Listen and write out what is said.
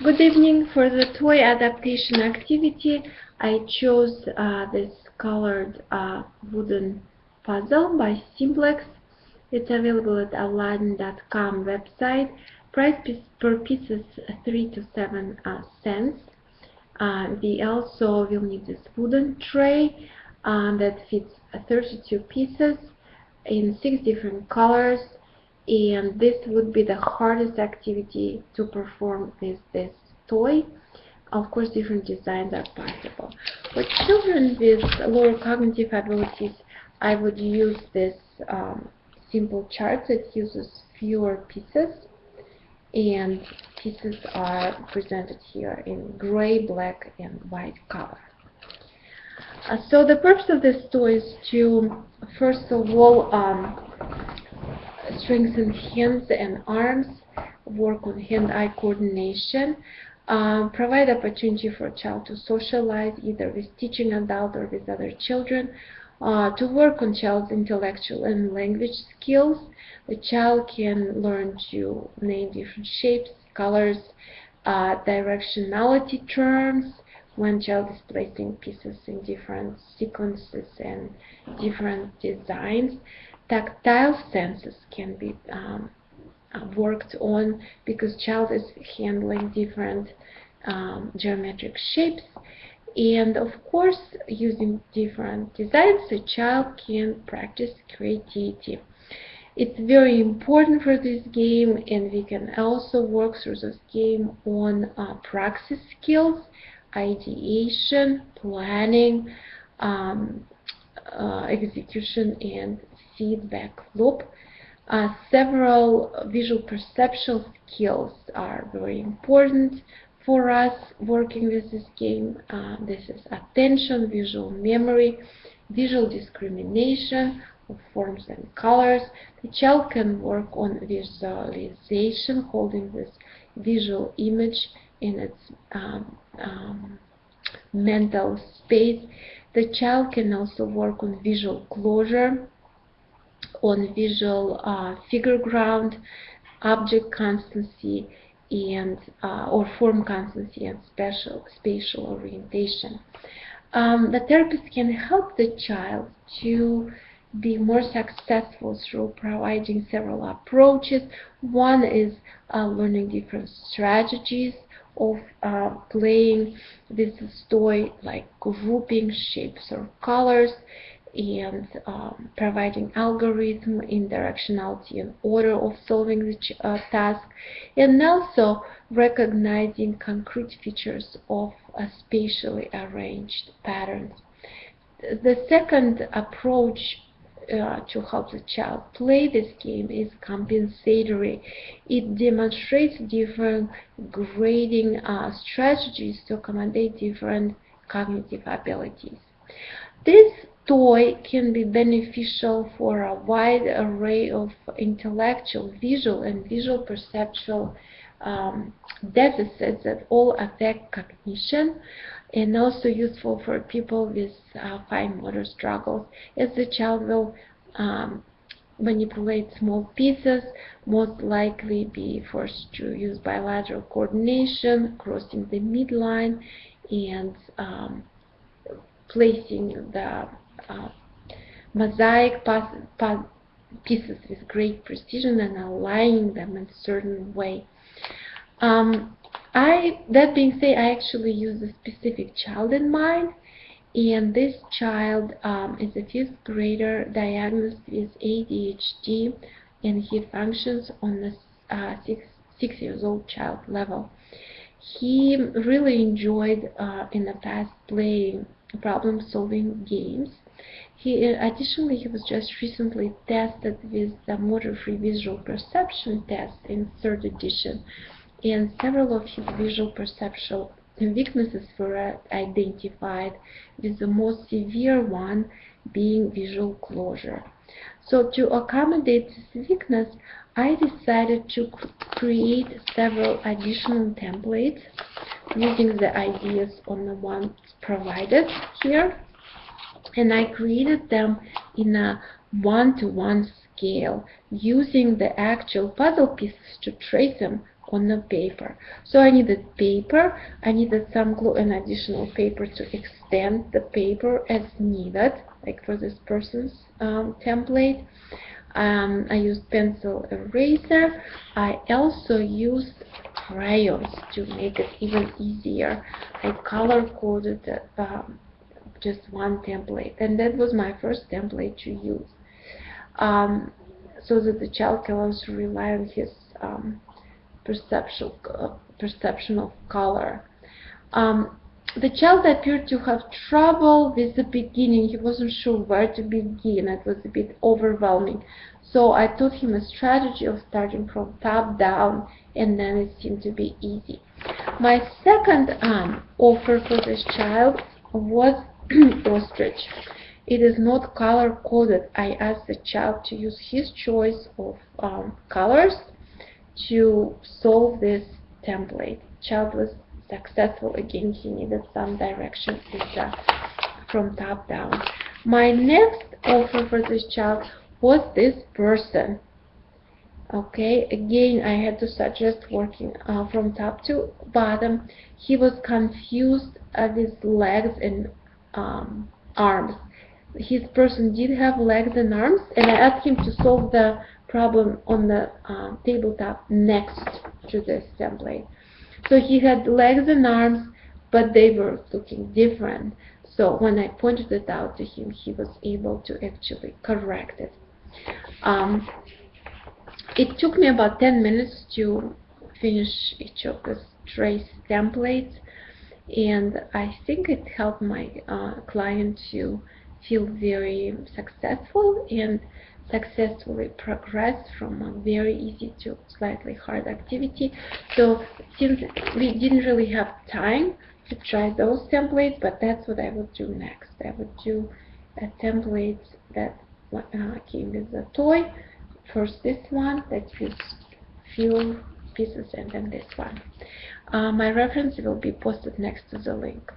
Good evening. For the toy adaptation activity, I chose this colored wooden puzzle by Simplex. It's available at Aladdin.com website. Price per piece is 3 to 7 cents. We also will need this wooden tray that fits 32 pieces in 6 different colors, and this would be the hardest activity to perform with this toy. Of course, different designs are possible. For children with lower cognitive abilities, I would use this simple chart that uses fewer pieces, and pieces are presented here in gray, black, and white color. So the purpose of this toy is to, first of all, strengthen hands and arms, work on hand-eye coordination, provide opportunity for a child to socialize either with teaching adult or with other children, to work on child's intellectual and language skills. The child can learn to name different shapes, colors, directionality terms when child is placing pieces in different sequences and different designs. Tactile senses can be worked on because child is handling different geometric shapes, and of course using different designs the child can practice creativity. It's very important for this game, and we can also work through this game on praxis skills, ideation, planning, execution, and feedback loop. Several visual perceptual skills are very important for us working with this game. This is attention, visual memory, visual discrimination of forms and colors. The child can work on visualization, holding this visual image in its mental space. The child can also work on visual closure, on visual figure ground, object constancy, and or form constancy and spatial orientation. The therapist can help the child to be more successful through providing several approaches. One is learning different strategies of playing with this toy, like grouping shapes or colors, and providing algorithm in directionality and order of solving the task, and also recognizing concrete features of spatially arranged patterns. The second approach to help the child play this game is compensatory. It demonstrates different grading strategies to accommodate different cognitive abilities. This toy can be beneficial for a wide array of intellectual, visual, and visual perceptual deficits that all affect cognition, and also useful for people with fine motor struggles, as the child will manipulate small pieces, most likely be forced to use bilateral coordination, crossing the midline, and placing the mosaic pieces with great precision and aligning them in a certain way. That being said, I actually use a specific child in mind, and this child is a 5th grader diagnosed with ADHD, and he functions on the 6 years old child level. He really enjoyed in the past playing problem-solving games. Additionally, he was just recently tested with the motor-free visual perception test in 3rd edition, and several of his visual perceptual weaknesses were identified, with the most severe one being visual closure. So to accommodate this weakness, I decided to create several additional templates using the ideas on the ones provided here, and I created them in a 1-to-1 scale, using the actual puzzle pieces to trace them on the paper. So I needed paper, I needed some glue and additional paper to extend the paper as needed, like for this person's template. I used pencil eraser. I also used crayons to make it even easier. I color coded just one template, and that was my first template to use, so that the child can also rely on his perception of color. The child appeared to have trouble with the beginning. He wasn't sure where to begin. It was a bit overwhelming. So I taught him a strategy of starting from top down, and then it seemed to be easy. My second offer for this child was ostrich. It is not color coded. I asked the child to use his choice of colors to solve this template. Child was successful. Again, he needed some direction from top down. My next offer for this child was this person. Okay, again, I had to suggest working from top to bottom. He was confused with legs and arms. His person did have legs and arms, and I asked him to solve the problem on the tabletop next to this template. So he had legs and arms, but they were looking different. So when I pointed it out to him, he was able to actually correct it. It took me about 10 minutes to finish each of the trace templates, and I think it helped my client to feel very successful and successfully progress from a very easy to slightly hard activity. So since we didn't really have time to try those templates, but that's what I would do next. I would do a template that came with a toy. First this one that used few pieces, and then this one. My reference will be posted next to the link.